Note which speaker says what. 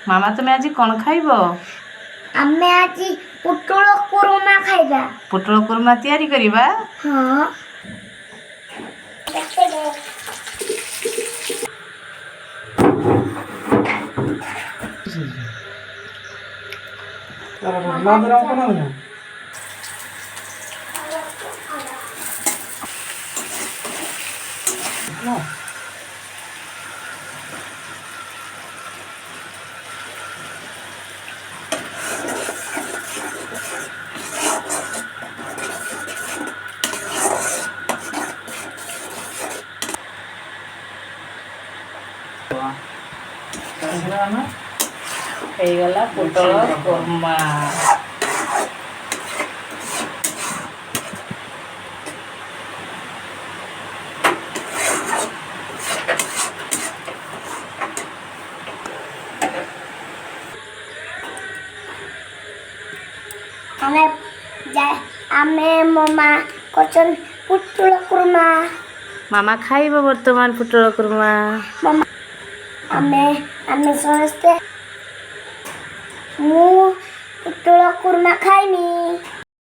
Speaker 1: ମାମା ତୁମେ ଆଜି କ'ଣ ଖାଇବ?
Speaker 2: ଆମେ ଆଜି ପୋଟଳ କୁରୁମା ଖାଇବା।
Speaker 1: ପୋଟଳ କୁରୁମା ତିଆରି କରିବା।
Speaker 2: ହଁ।
Speaker 1: ହେଇଗଲା ପୋଟଳ କୁରୁମା।
Speaker 2: ଆମେ ମୋ ମା କରୁଛନ୍ତି ପୋଟଳ କୁରୁମା।
Speaker 1: ମାମା ଖାଇବ ବର୍ତ୍ତମାନ ପୋଟଳ କୁରୁମା।
Speaker 2: ଆମେ ସମସ୍ତେ ମୁଁ ପୋଟଳ କୁରୁମା ଖାଇନି।